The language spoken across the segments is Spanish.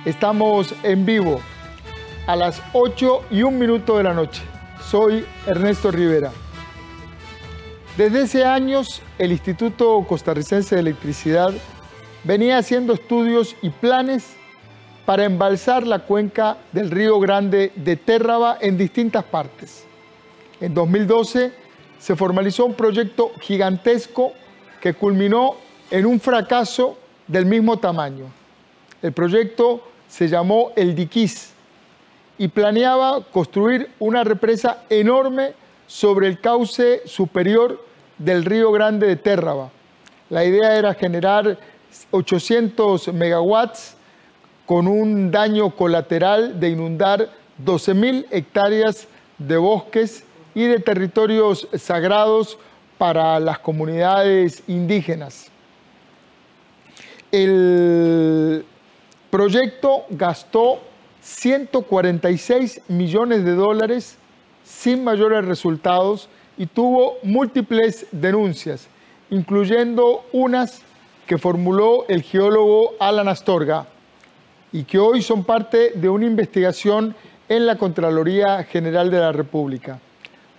Estamos en vivo a las 8:01 de la noche. Soy Ernesto Rivera. Desde hace años, el Instituto Costarricense de Electricidad venía haciendo estudios y planes para embalsar la cuenca del Río Grande de Térraba en distintas partes. En 2012 se formalizó un proyecto gigantesco que culminó en un fracaso del mismo tamaño. El proyecto se llamó El Diquís y planeaba construir una represa enorme sobre el cauce superior del Río Grande de Térraba. La idea era generar 800 megawatts con un daño colateral de inundar 12.000 hectáreas de bosques y de territorios sagrados para las comunidades indígenas. El proyecto gastó 146 millones de dólares sin mayores resultados y tuvo múltiples denuncias, incluyendo unas que formuló el geólogo Alan Astorga y que hoy son parte de una investigación en la Contraloría General de la República.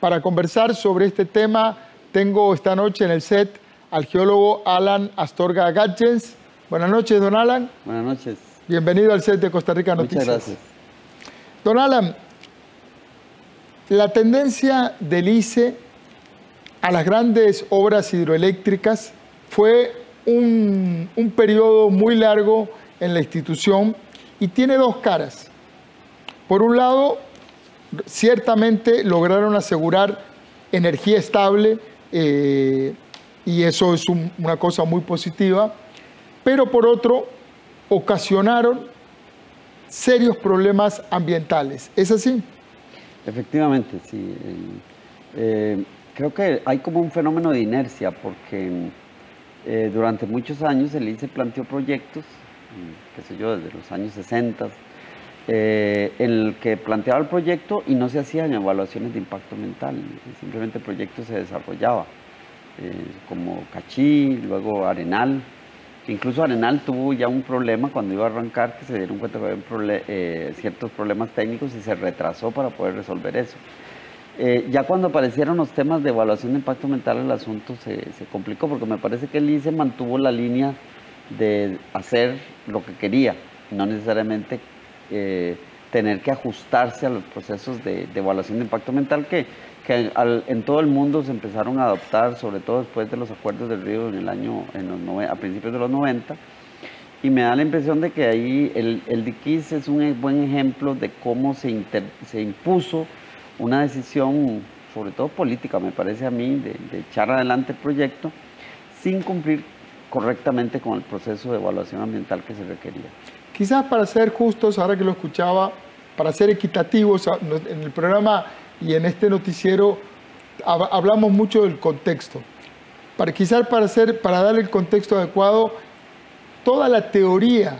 Para conversar sobre este tema, tengo esta noche en el set al geólogo Alan Astorga Gatjens. Buenas noches, don Alan. Buenas noches. Bienvenido al set de Costa Rica Noticias. Muchas gracias. Don Alan, la tendencia del ICE a las grandes obras hidroeléctricas fue un periodo muy largo en la institución y tiene dos caras. Por un lado, ciertamente lograron asegurar energía estable y eso es una cosa muy positiva, pero por otro, ocasionaron serios problemas ambientales. ¿Es así? Efectivamente, sí. Creo que hay como un fenómeno de inercia porque durante muchos años el ICE planteó proyectos, qué sé yo, desde los años 60, en el que planteaba el proyecto y no se hacían evaluaciones de impacto ambiental, simplemente el proyecto se desarrollaba, como Cachí, luego Arenal. Incluso Arenal tuvo ya un problema cuando iba a arrancar, que se dieron cuenta que había ciertos problemas técnicos y se retrasó para poder resolver eso. Ya cuando aparecieron los temas de evaluación de impacto ambiental, el asunto se complicó, porque me parece que el ICE mantuvo la línea de hacer lo que quería, no necesariamente tener que ajustarse a los procesos de evaluación de impacto ambiental que en todo el mundo se empezaron a adoptar, sobre todo después de los acuerdos del Río a principios de los 90. Y me da la impresión de que ahí el Diquís es un buen ejemplo de cómo se impuso una decisión, sobre todo política, me parece a mí, de echar adelante el proyecto sin cumplir correctamente con el proceso de evaluación ambiental que se requería. Quizás para ser justos, ahora que lo escuchaba, para ser equitativos, en el programa y en este noticiero hablamos mucho del contexto. Para darle el contexto adecuado, toda la teoría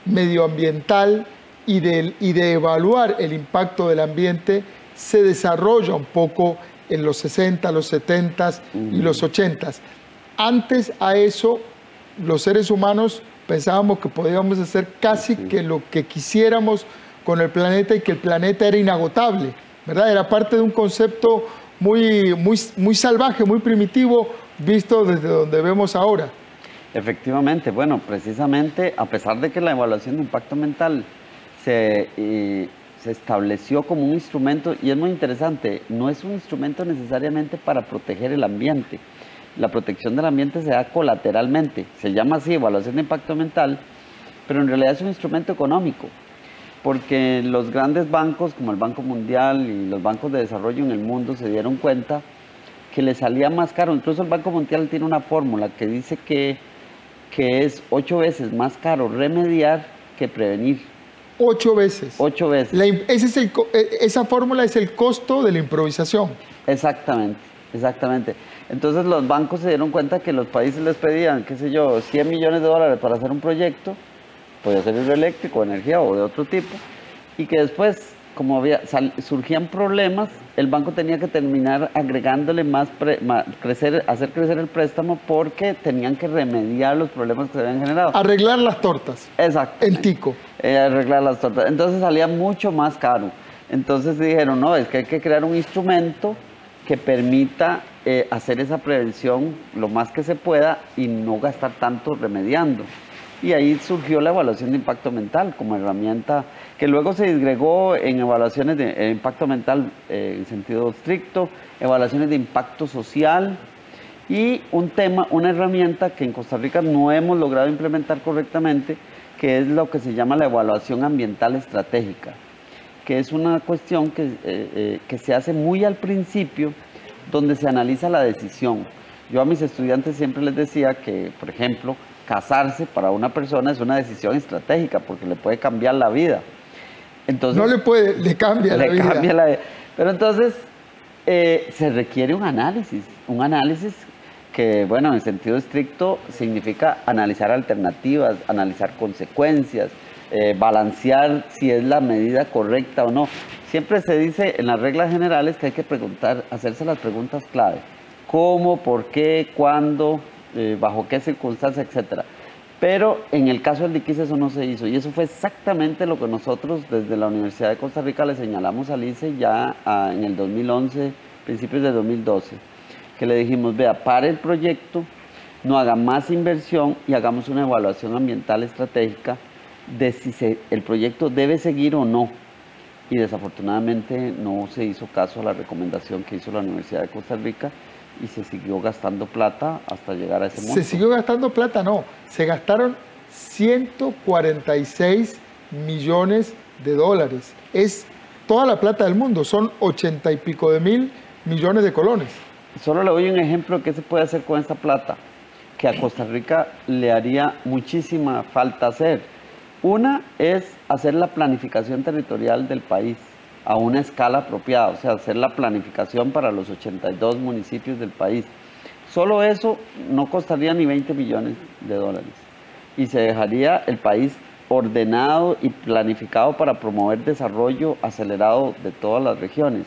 medioambiental y de evaluar el impacto del ambiente se desarrolla un poco en los 60, los 70 y los 80. Antes a eso, los seres humanos pensábamos que podíamos hacer casi que lo que quisiéramos con el planeta y que el planeta era inagotable, ¿verdad? Era parte de un concepto muy salvaje, muy primitivo, visto desde donde vemos ahora. Efectivamente, bueno, precisamente a pesar de que la evaluación de impacto ambiental se estableció como un instrumento, y es muy interesante, no es un instrumento necesariamente para proteger el ambiente. La protección del ambiente se da colateralmente, se llama así evaluación de impacto ambiental, pero en realidad es un instrumento económico, porque los grandes bancos como el Banco Mundial y los bancos de desarrollo en el mundo se dieron cuenta que les salía más caro. Incluso el Banco Mundial tiene una fórmula que dice que es 8 veces más caro remediar que prevenir. 8 veces. 8 veces. Esa fórmula es el costo de la improvisación. Exactamente, exactamente. Entonces los bancos se dieron cuenta que los países les pedían, qué sé yo, 100 millones de dólares para hacer un proyecto, podía ser hidroeléctrico, energía o de otro tipo, y que después surgían problemas, el banco tenía que terminar agregándole hacer crecer el préstamo porque tenían que remediar los problemas que se habían generado. Arreglar las tortas. Exacto. El tico. Arreglar las tortas. Entonces salía mucho más caro. Entonces dijeron, no, es que hay que crear un instrumento que permita hacer esa prevención lo más que se pueda y no gastar tanto remediando. Y ahí surgió la evaluación de impacto ambiental como herramienta que luego se disgregó en evaluaciones de impacto ambiental en sentido estricto, evaluaciones de impacto social y una herramienta que en Costa Rica no hemos logrado implementar correctamente, que es lo que se llama la evaluación ambiental estratégica, que es una cuestión que se hace muy al principio, donde se analiza la decisión. Yo a mis estudiantes siempre les decía que, por ejemplo, casarse para una persona es una decisión estratégica porque le puede cambiar la vida. Entonces, no le cambia la vida. Pero entonces se requiere un análisis que, bueno, en sentido estricto significa analizar alternativas, analizar consecuencias, balancear si es la medida correcta o no. Siempre se dice en las reglas generales que hay que hacerse las preguntas clave. ¿Cómo, por qué, cuándo, bajo qué circunstancias, etcétera? Pero en el caso del diquis eso no se hizo y eso fue exactamente lo que nosotros desde la Universidad de Costa Rica le señalamos al ICE ya en el 2011, principios de 2012, que le dijimos, vea, pare el proyecto, no haga más inversión y hagamos una evaluación ambiental estratégica de si el proyecto debe seguir o no. Y desafortunadamente no se hizo caso a la recomendación que hizo la Universidad de Costa Rica y se siguió gastando plata hasta llegar a ese monto. Se siguió gastando plata, no. Se gastaron 146 millones de dólares. Es toda la plata del mundo, son 80 y pico de mil millones de colones. Solo le doy un ejemplo de qué se puede hacer con esta plata, que a Costa Rica le haría muchísima falta hacer. Una es hacer la planificación territorial del país a una escala apropiada, o sea, hacer la planificación para los 82 municipios del país. Solo eso no costaría ni 20 millones de dólares y se dejaría el país ordenado y planificado para promover desarrollo acelerado de todas las regiones.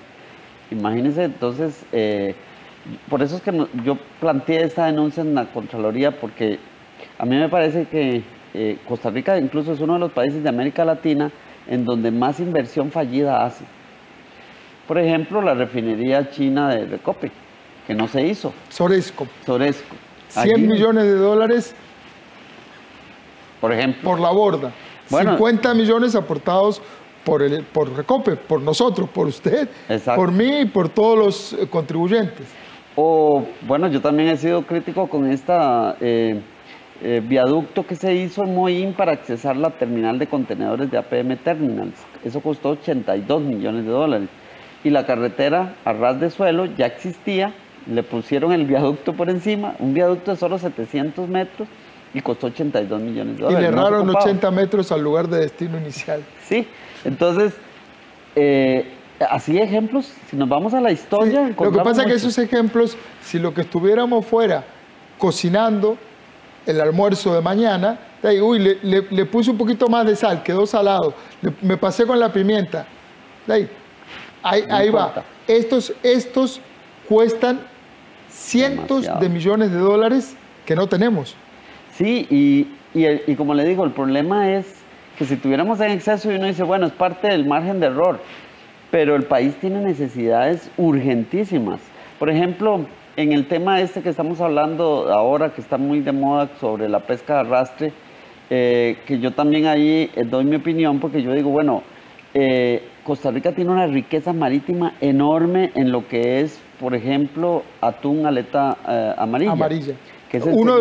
Imagínense, entonces, por eso es que yo planteé esta denuncia en la Contraloría, porque a mí me parece que Costa Rica incluso es uno de los países de América Latina en donde más inversión fallida hace. Por ejemplo, la refinería china de Recope, que no se hizo. Soresco. 100 millones de dólares, por ejemplo. Por la borda. Bueno, 50 millones aportados por Recope, por nosotros, por usted, exacto, por mí y por todos los contribuyentes. Bueno, yo también he sido crítico con esta viaducto que se hizo en Moín para accesar la terminal de contenedores de APM Terminals. Eso costó 82 millones de dólares. Y la carretera a ras de suelo ya existía, le pusieron el viaducto por encima, un viaducto de solo 700 metros y costó 82 millones de dólares. Y le erraron 80 metros al lugar de destino inicial. Sí, entonces, así ejemplos, si nos vamos a la historia... Sí, lo que pasa es que esos ejemplos, si lo que estuviéramos fuera cocinando el almuerzo de mañana, uy, le puse un poquito más de sal, quedó salado, me pasé con la pimienta, ahí va. Estos cuestan cientos de millones de dólares que no tenemos. Sí, y como le digo, el problema es que si tuviéramos en exceso y uno dice, bueno, es parte del margen de error, pero el país tiene necesidades urgentísimas. Por ejemplo, en el tema que estamos hablando ahora, que está muy de moda sobre la pesca de arrastre, que yo también ahí doy mi opinión porque yo digo, bueno, Costa Rica tiene una riqueza marítima enorme en lo que es, por ejemplo, atún aleta amarilla. Que es uno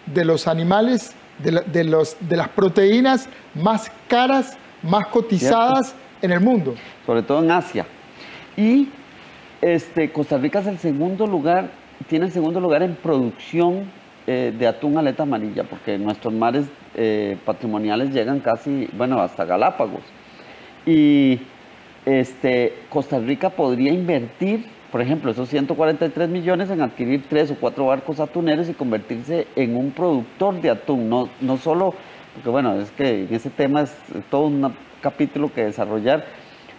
de los animales, de las proteínas más caras, más cotizadas, ¿cierto?, en el mundo. Sobre todo en Asia. Y Costa Rica es tiene el segundo lugar en producción de atún aleta amarilla, porque nuestros mares patrimoniales llegan casi, bueno, hasta Galápagos. Y Costa Rica podría invertir, por ejemplo, esos 143 millones en adquirir 3 o 4 barcos atuneros y convertirse en un productor de atún, no solo, porque bueno, es que en ese tema es todo un capítulo que desarrollar,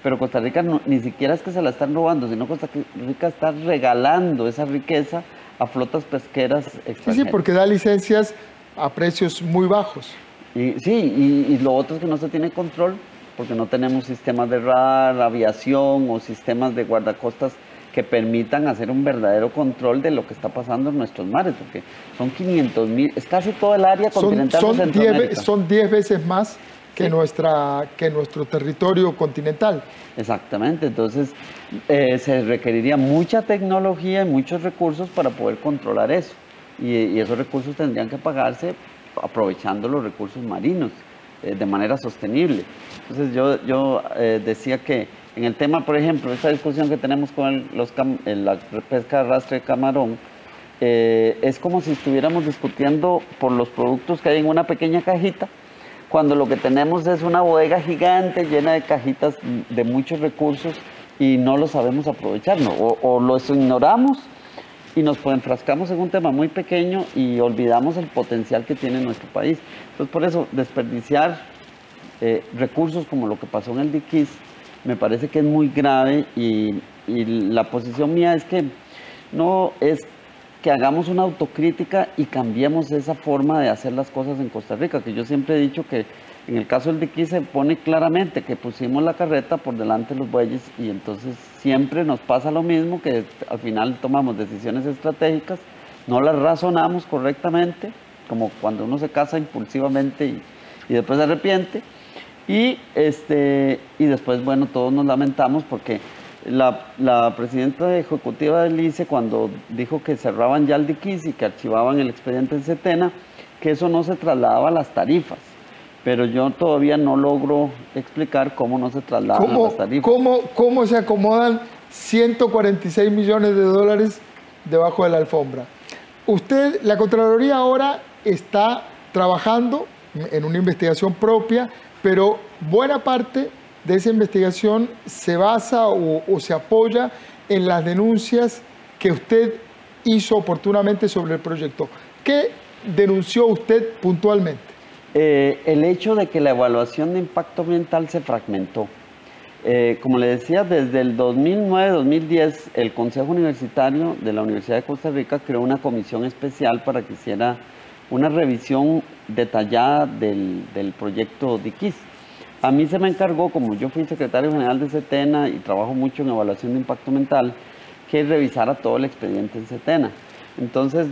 pero Costa Rica ni siquiera es que se la están robando, sino Costa Rica está regalando esa riqueza a flotas pesqueras extranjeras. Sí, porque da licencias a precios muy bajos. Y lo otro es que no se tiene control, porque no tenemos sistemas de radar, aviación o sistemas de guardacostas que permitan hacer un verdadero control de lo que está pasando en nuestros mares, porque son 500.000, es casi todo el área continental de Centroamérica. Son 10 veces más que, que nuestro territorio continental. Exactamente, entonces se requeriría mucha tecnología y muchos recursos para poder controlar eso, y esos recursos tendrían que pagarse aprovechando los recursos marinos de manera sostenible. Entonces yo decía que en el tema, por ejemplo, esta discusión que tenemos con la pesca de arrastre de camarón, es como si estuviéramos discutiendo por los productos que hay en una pequeña cajita, cuando lo que tenemos es una bodega gigante llena de cajitas de muchos recursos y no lo sabemos aprovechar, ¿no? O los ignoramos y nos enfrascamos en un tema muy pequeño y olvidamos el potencial que tiene nuestro país. Entonces, por eso, desperdiciar recursos como lo que pasó en el Diquís me parece que es muy grave, y la posición mía es que no es que hagamos una autocrítica y cambiemos esa forma de hacer las cosas en Costa Rica, que yo siempre he dicho que en el caso del Diquís se pone claramente que pusimos la carreta por delante de los bueyes, y entonces siempre nos pasa lo mismo, que al final tomamos decisiones estratégicas, no las razonamos correctamente, como cuando uno se casa impulsivamente y después se arrepiente, y después, bueno, todos nos lamentamos porque la presidenta ejecutiva del ICE, cuando dijo que cerraban ya el Diquís y que archivaban el expediente en Setena, que eso no se trasladaba a las tarifas. Pero yo todavía no logro explicar cómo no se trasladan a las tarifas. ¿Cómo se acomodan 146 millones de dólares debajo de la alfombra? Usted, la Contraloría ahora está trabajando en una investigación propia, pero buena parte de esa investigación se basa o se apoya en las denuncias que usted hizo oportunamente sobre el proyecto. ¿Qué denunció usted puntualmente? El hecho de que la evaluación de impacto ambiental se fragmentó. Como le decía, desde el 2009-2010, el Consejo Universitario de la Universidad de Costa Rica creó una comisión especial para que hiciera una revisión detallada del proyecto Diquís. A mí se me encargó, como yo fui secretario general de Setena y trabajo mucho en evaluación de impacto ambiental, que revisara todo el expediente en Setena. Entonces,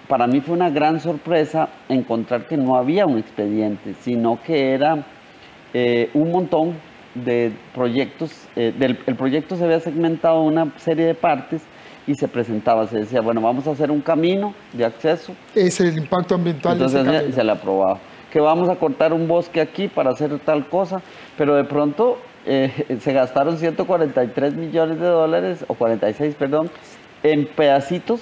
para mí fue una gran sorpresa encontrar que no había un expediente, sino que era un montón de proyectos. El proyecto se había segmentado en una serie de partes y se presentaba, se decía, bueno, vamos a hacer un camino de acceso. Es el impacto ambiental. Entonces se le aprobaba. Que vamos a cortar un bosque aquí para hacer tal cosa, pero de pronto se gastaron 143 millones de dólares, o 46, perdón, en pedacitos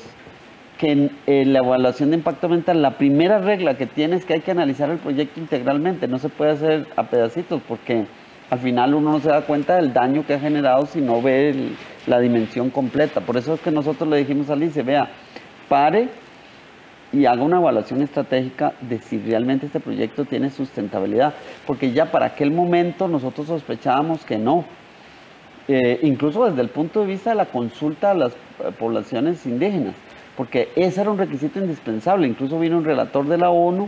que en la evaluación de impacto ambiental, la primera regla que tiene es que hay que analizar el proyecto integralmente, no se puede hacer a pedacitos, porque al final uno no se da cuenta del daño que ha generado si no ve la dimensión completa. Por eso es que nosotros le dijimos a Lice, vea, pare y haga una evaluación estratégica de si realmente este proyecto tiene sustentabilidad, porque ya para aquel momento nosotros sospechábamos que no. Incluso desde el punto de vista de la consulta a las poblaciones indígenas, porque ese era un requisito indispensable. Incluso vino un relator de la ONU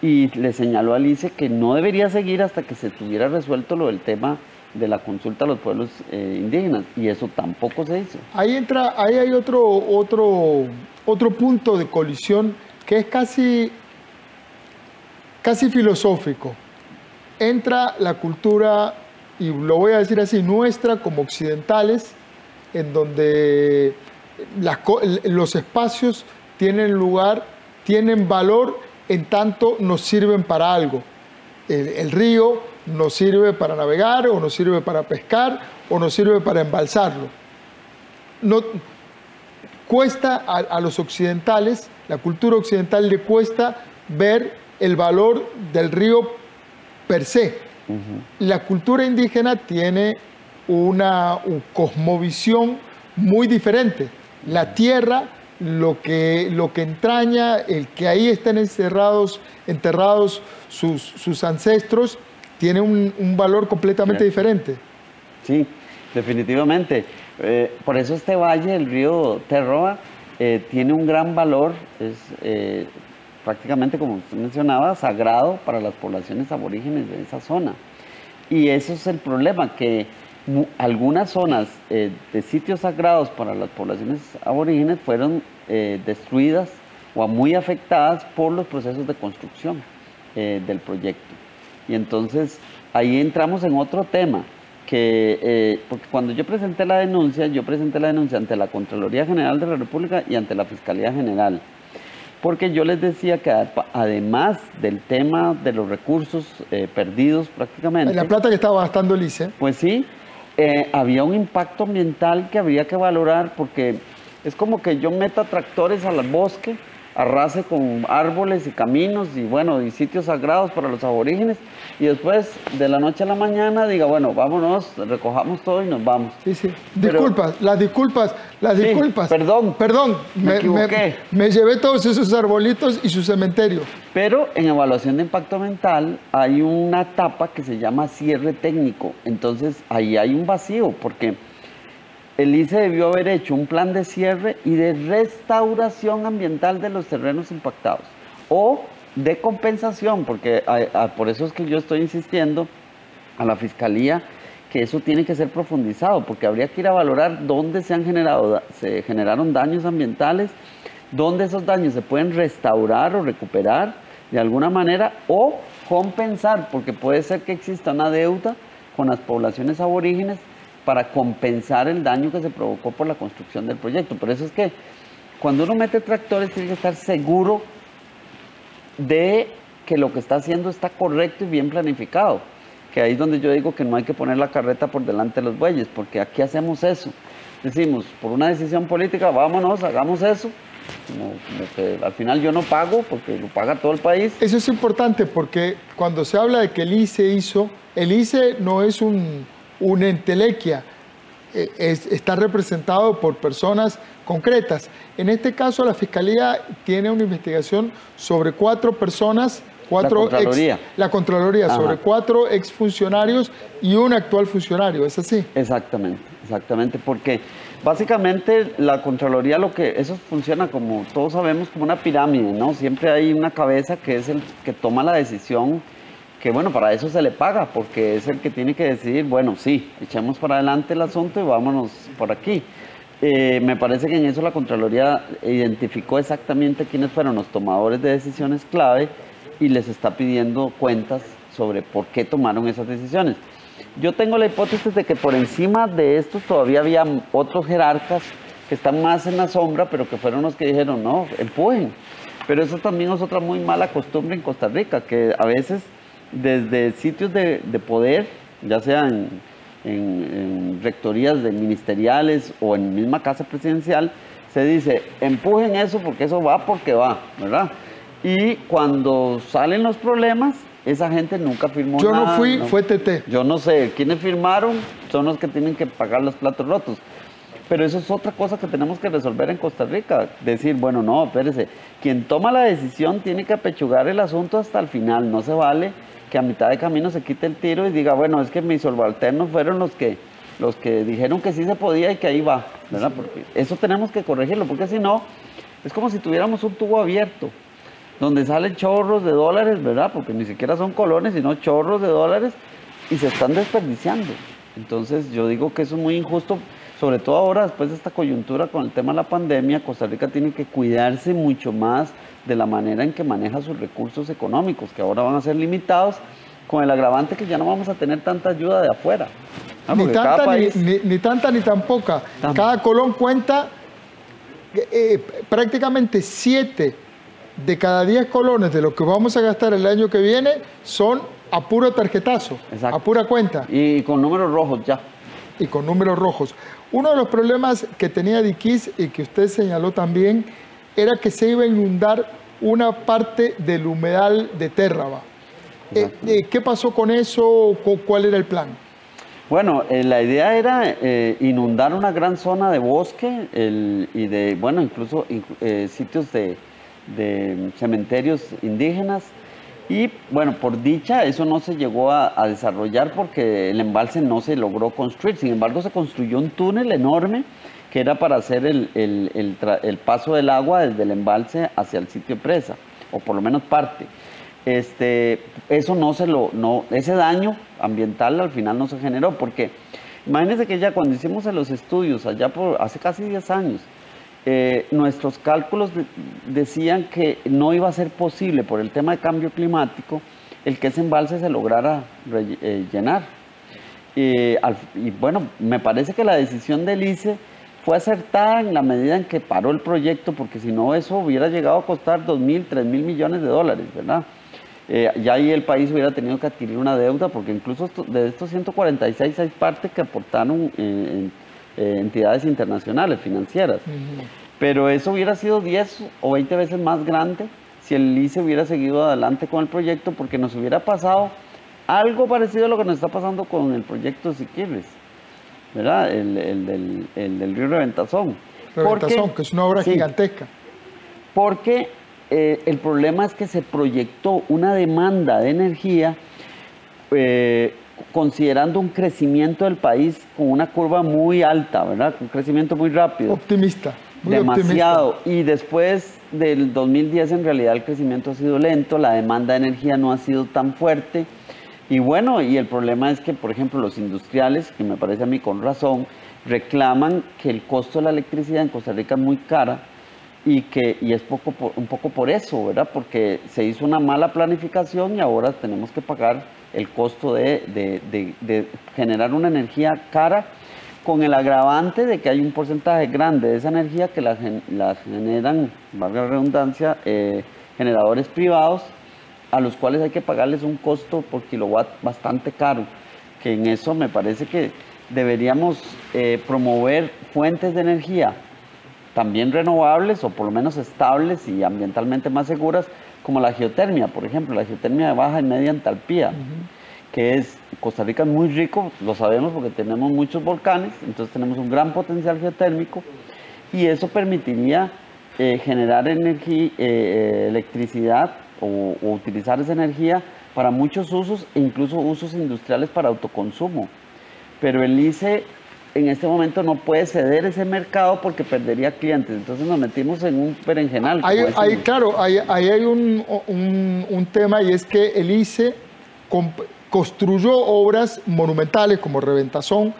y le señaló a Lice que no debería seguir hasta que se tuviera resuelto lo del tema de la consulta a los pueblos indígenas, y eso tampoco se hizo. Ahí hay otro punto de colisión que es casi filosófico. Entra la cultura, y lo voy a decir así, nuestra como occidentales, en donde los espacios tienen valor en tanto nos sirven para algo. El río nos sirve para navegar, o nos sirve para pescar, o nos sirve para embalsarlo. No, cuesta a los occidentales, la cultura occidental le cuesta ver el valor del río per se. La cultura indígena tiene una cosmovisión muy diferente. La tierra, lo que entraña, el que ahí estén enterrados sus ancestros, tiene un valor completamente diferente. Sí, definitivamente. Por eso este valle, el río Terroa, tiene un gran valor, es prácticamente, como usted mencionaba, sagrado para las poblaciones aborígenes de esa zona. Y eso es el problema, que algunas zonas de sitios sagrados para las poblaciones aborígenes fueron destruidas o muy afectadas por los procesos de construcción del proyecto. Y entonces ahí entramos en otro tema, porque cuando yo presenté la denuncia ante la Contraloría General de la República y ante la Fiscalía General, porque yo les decía que además del tema de los recursos perdidos prácticamente... La plata que estaba gastando el ICE. Pues sí, había un impacto ambiental que habría que valorar, porque es como que yo meta tractores al bosque, arrase con árboles y caminos y bueno, y sitios sagrados para los aborígenes, y después de la noche a la mañana diga, bueno, vámonos, recojamos todo y nos vamos. Sí, sí. Disculpas, las disculpas. Perdón, me equivoqué. Me llevé todos esos arbolitos y su cementerio. Pero en evaluación de impacto ambiental hay una etapa que se llama cierre técnico. Entonces ahí hay un vacío, porque el ICE debió haber hecho un plan de cierre y de restauración ambiental de los terrenos impactados, o de compensación, porque por eso es que yo estoy insistiendo a la Fiscalía que eso tiene que ser profundizado, porque habría que ir a valorar dónde se generaron daños ambientales, dónde esos daños se pueden restaurar o recuperar de alguna manera, o compensar, porque puede ser que exista una deuda con las poblaciones aborígenes para compensar el daño que se provocó por la construcción del proyecto. Por eso es que cuando uno mete tractores tiene que estar seguro de que lo que está haciendo está correcto y bien planificado. Que ahí es donde yo digo que no hay que poner la carreta por delante de los bueyes, porque aquí hacemos eso. Decimos, por una decisión política, vámonos, hagamos eso, como que al final yo no pago, porque lo paga todo el país. Eso es importante, porque cuando se habla de que el ICE no es una entelequia, está representado por personas concretas. En este caso, la Fiscalía tiene una investigación sobre 4 personas, la Contraloría sobre 4 exfuncionarios y un actual funcionario, ¿es así? Exactamente, porque básicamente la Contraloría eso funciona, como todos sabemos, como una pirámide, ¿no? Siempre hay una cabeza que es el que toma la decisión, que bueno, para eso se le paga, porque es el que tiene que decidir, bueno, sí, echemos para adelante el asunto y vámonos por aquí. Me parece que en eso la Contraloría identificó exactamente quiénes fueron los tomadores de decisiones clave y les está pidiendo cuentas sobre por qué tomaron esas decisiones. Yo tengo la hipótesis de que por encima de estos todavía había otros jerarcas que están más en la sombra, pero que fueron los que dijeron, no, empujen. Pero eso también es otra muy mala costumbre en Costa Rica, que a veces desde sitios de poder, ya sea en rectorías ministeriales o en misma casa presidencial, se dice, empujen eso porque eso va porque va, ¿verdad? Y cuando salen los problemas, esa gente nunca firmó nada. Yo no fui, fue TT. Yo no sé, quienes firmaron son los que tienen que pagar los platos rotos. Pero eso es otra cosa que tenemos que resolver en Costa Rica. Decir, bueno, no, espérese, quien toma la decisión tiene que apechugar el asunto hasta el final. No se vale que a mitad de camino se quite el tiro y diga, bueno, es que mis subalternos fueron los que dijeron que sí se podía y que ahí va, ¿verdad? Porque eso tenemos que corregirlo, porque si no, es como si tuviéramos un tubo abierto, donde salen chorros de dólares, ¿verdad? Porque ni siquiera son colones, sino chorros de dólares, y se están desperdiciando. Entonces yo digo que eso es muy injusto, sobre todo ahora después de esta coyuntura con el tema de la pandemia. Costa Rica tiene que cuidarse mucho más de la manera en que maneja sus recursos económicos, que ahora van a ser limitados, con el agravante que ya no vamos a tener tanta ayuda de afuera. Ni tanta ni tan poca. Cada colón cuenta prácticamente 7 de cada 10 colones de lo que vamos a gastar el año que viene son a puro tarjetazo, a pura cuenta. Y con números rojos ya. Y con números rojos. Uno de los problemas que tenía Diquís y que usted señaló también era que se iba a inundar una parte del humedal de Térraba. ¿Qué pasó con eso? ¿Cuál era el plan? Bueno, la idea era inundar una gran zona de bosque y de, bueno, incluso sitios de cementerios indígenas, Y bueno, por dicha, eso no se llegó a desarrollar porque el embalse no se logró construir. Sin embargo, se construyó un túnel enorme que era para hacer el paso del agua desde el embalse hacia el sitio presa, o por lo menos parte. Eso ese daño ambiental al final no se generó, porque imagínense que ya cuando hicimos los estudios, allá hace casi 10 años, nuestros cálculos decían que no iba a ser posible por el tema de cambio climático el que ese embalse se lograra llenar. Y bueno, me parece que la decisión del ICE fue acertada en la medida en que paró el proyecto, porque si no eso hubiera llegado a costar 2.000, 3.000 millones de dólares, ¿verdad? Ya ahí el país hubiera tenido que adquirir una deuda, porque incluso de estos 146 hay parte que aportaron entidades internacionales, financieras. Pero eso hubiera sido 10 o 20 veces más grande si el ICE hubiera seguido adelante con el proyecto, porque nos hubiera pasado algo parecido a lo que nos está pasando con el proyecto Siquirres, ¿verdad? El del río Reventazón. Reventazón, que es una obra gigantesca. Porque el problema es que se proyectó una demanda de energía considerando un crecimiento del país con una curva muy alta, ¿verdad? Un crecimiento muy rápido. Optimista. Demasiado. Optimista. Y después del 2010 en realidad el crecimiento ha sido lento, la demanda de energía no ha sido tan fuerte. Y bueno, y el problema es que, por ejemplo, los industriales, que me parece a mí con razón, reclaman que el costo de la electricidad en Costa Rica es muy cara y es un poco por eso, ¿verdad? Porque se hizo una mala planificación y ahora tenemos que pagar el costo de generar una energía cara, con el agravante de que hay un porcentaje grande de esa energía que la generan, valga la redundancia, generadores privados, a los cuales hay que pagarles un costo por kilowatt bastante caro, que en eso me parece que deberíamos promover fuentes de energía también renovables o por lo menos estables y ambientalmente más seguras, como la geotermia, por ejemplo, la geotermia de baja y media entalpía, que Costa Rica es muy rico, lo sabemos porque tenemos muchos volcanes, entonces tenemos un gran potencial geotérmico y eso permitiría generar electricidad o utilizar esa energía para muchos usos, e incluso usos industriales para autoconsumo. Pero el ICE en este momento no puede ceder ese mercado porque perdería clientes, entonces nos metimos en un berenjenal. Claro, ahí hay un tema, y es que el ICE construyó obras monumentales como Reventazón,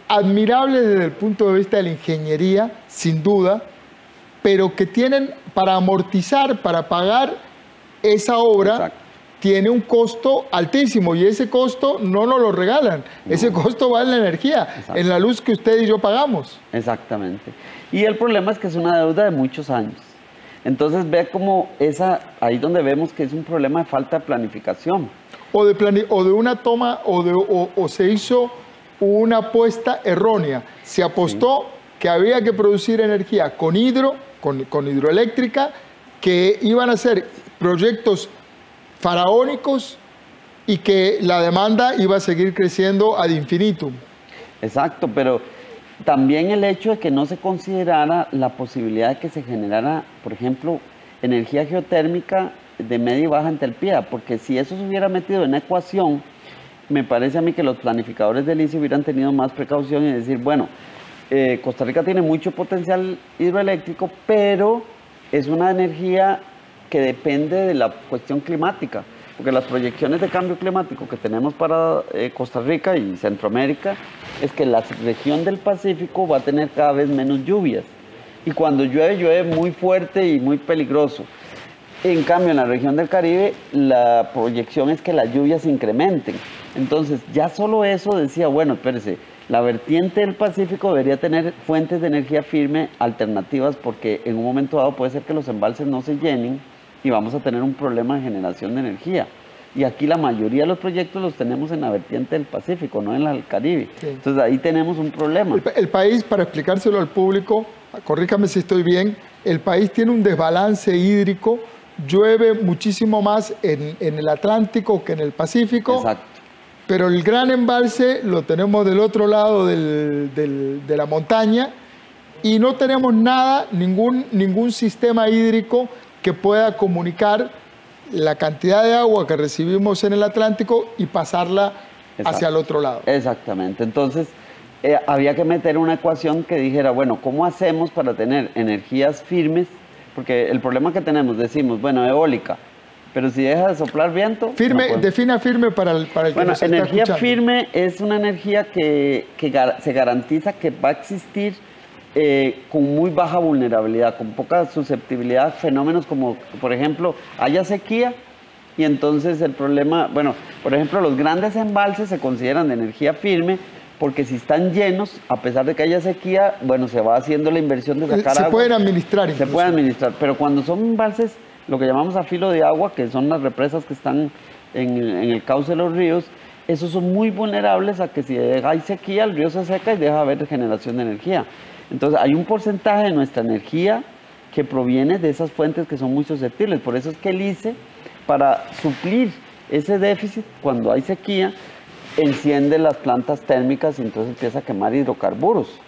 admirables desde el punto de vista de la ingeniería, sin duda, pero que tienen, para amortizar, para pagar esa obra, exacto, tiene un costo altísimo, y ese costo no nos lo regalan, no. Ese costo va en la energía, exacto, en la luz que usted y yo pagamos. Exactamente. Y el problema es que es una deuda de muchos años. Entonces ve como ahí donde vemos que es un problema de falta de planificación. O de una toma, o se hizo una apuesta errónea. Se apostó que había que producir energía con hidroeléctrica, que iban a ser proyectos faraónicos y que la demanda iba a seguir creciendo ad infinitum. Exacto, pero también el hecho de que no se considerara la posibilidad de que se generara, por ejemplo, energía geotérmica de media y baja entalpía, porque si eso se hubiera metido en la ecuación, me parece a mí que los planificadores del ICE hubieran tenido más precaución y decir, bueno, Costa Rica tiene mucho potencial hidroeléctrico, pero es una energía que depende de la cuestión climática, porque las proyecciones de cambio climático que tenemos para Costa Rica y Centroamérica es que la región del Pacífico va a tener cada vez menos lluvias, y cuando llueve, llueve muy fuerte y muy peligroso. En cambio, en la región del Caribe, la proyección es que las lluvias se incrementen. Entonces, ya solo eso decía, bueno, espérese, la vertiente del Pacífico debería tener fuentes de energía firme alternativas, porque en un momento dado puede ser que los embalses no se llenen y vamos a tener un problema de generación de energía. Y aquí la mayoría de los proyectos los tenemos en la vertiente del Pacífico, no en la del Caribe. Sí. Entonces ahí tenemos un problema. El país, para explicárselo al público, corríjame si estoy bien, el país tiene un desbalance hídrico, llueve muchísimo más en el Atlántico que en el Pacífico. Exacto. Pero el gran embalse lo tenemos del otro lado de la montaña, y no tenemos ningún sistema hídrico que pueda comunicar la cantidad de agua que recibimos en el Atlántico y pasarla hacia el otro lado. Exactamente. Entonces, había que meter una ecuación que dijera, bueno, ¿cómo hacemos para tener energías firmes? Porque el problema que tenemos, decimos, bueno, eólica, pero si deja de soplar viento... Firme, no defina firme para el que bueno, nos está energía escuchando. Firme es una energía que se garantiza que va a existir con muy baja vulnerabilidad, con poca susceptibilidad a fenómenos como, por ejemplo, haya sequía y entonces el problema, bueno, por ejemplo, los grandes embalses se consideran de energía firme porque si están llenos, a pesar de que haya sequía, bueno, se va haciendo la inversión de sacar agua. Se pueden administrar incluso. Se pueden administrar, pero cuando son embalses, lo que llamamos a filo de agua, que son las represas que están en el cauce de los ríos, esos son muy vulnerables a que si hay sequía, el río se seca y deja de haber generación de energía. Entonces, hay un porcentaje de nuestra energía que proviene de esas fuentes que son muy susceptibles. Por eso es que el ICE, para suplir ese déficit, cuando hay sequía, enciende las plantas térmicas y entonces empieza a quemar hidrocarburos.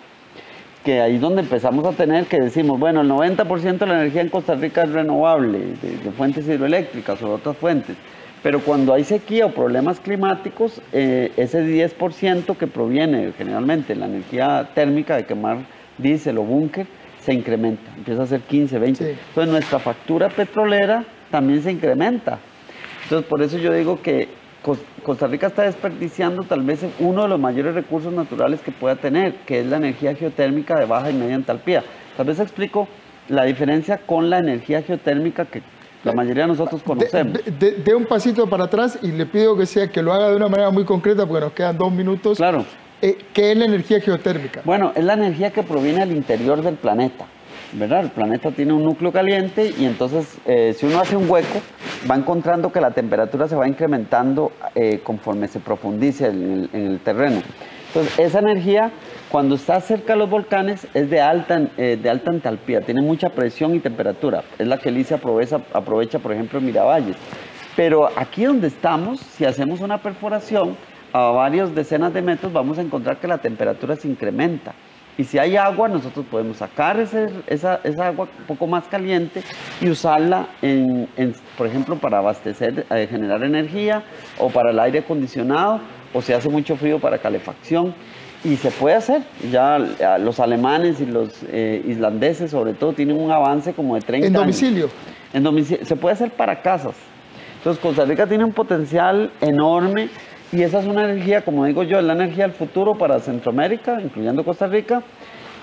Que ahí es donde empezamos a tener que decimos, bueno, el 90% de la energía en Costa Rica es renovable, de fuentes hidroeléctricas o de otras fuentes. Pero cuando hay sequía o problemas climáticos, ese 10% que proviene generalmente de la energía térmica de quemar diésel o búnker, se incrementa, empieza a ser 15, 20. Sí. Entonces nuestra factura petrolera también se incrementa. Entonces por eso yo digo que Costa Rica está desperdiciando tal vez uno de los mayores recursos naturales que pueda tener, que es la energía geotérmica de baja y media entalpía. Tal vez explico la diferencia con la energía geotérmica que la mayoría de nosotros conocemos. De un pasito para atrás y le pido que lo haga de una manera muy concreta porque nos quedan 2 minutos. Claro. ¿Qué es la energía geotérmica? Bueno, es la energía que proviene del interior del planeta, ¿verdad? El planeta tiene un núcleo caliente y entonces si uno hace un hueco, va encontrando que la temperatura se va incrementando conforme se profundice en el terreno. Entonces, esa energía, cuando está cerca de los volcanes, es de alta entalpía, tiene mucha presión y temperatura. Es la que el ICE aprovecha, por ejemplo, en Miravalles. Pero aquí donde estamos, si hacemos una perforación, a varias decenas de metros vamos a encontrar que la temperatura se incrementa. Y si hay agua, nosotros podemos sacar esa agua un poco más caliente y usarla, por ejemplo, para abastecer, generar energía o para el aire acondicionado, o si hace mucho frío para calefacción. Y se puede hacer. Ya los alemanes y los islandeses, sobre todo, tienen un avance como de 30 años. ¿En domicilio? En domicilio. Se puede hacer para casas. Entonces, Costa Rica tiene un potencial enorme. Y esa es una energía, como digo yo, es la energía del futuro para Centroamérica, incluyendo Costa Rica.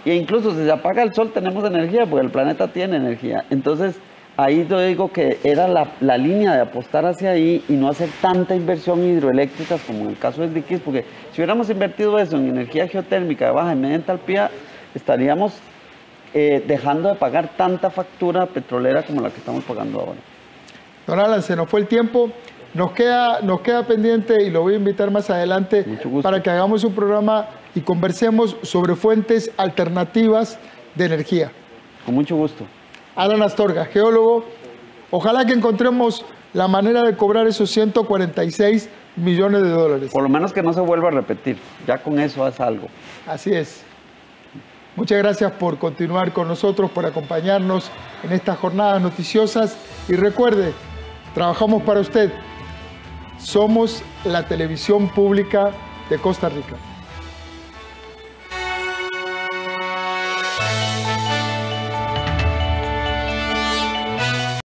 E incluso si se apaga el sol tenemos energía, porque el planeta tiene energía. Entonces, ahí yo digo que era la línea de apostar hacia ahí y no hacer tanta inversión hidroeléctrica como en el caso del Diquís, porque si hubiéramos invertido eso en energía geotérmica de baja y media entalpía, estaríamos dejando de pagar tanta factura petrolera como la que estamos pagando ahora. Don Alan, se nos fue el tiempo. Nos queda pendiente y lo voy a invitar más adelante para que hagamos un programa y conversemos sobre fuentes alternativas de energía. Con mucho gusto. Alan Astorga, geólogo. Ojalá que encontremos la manera de cobrar esos 146 millones de dólares. Por lo menos que no se vuelva a repetir. Ya con eso haz algo. Así es. Muchas gracias por continuar con nosotros, por acompañarnos en estas jornadas noticiosas. Y recuerde, trabajamos para usted. Somos la televisión pública de Costa Rica.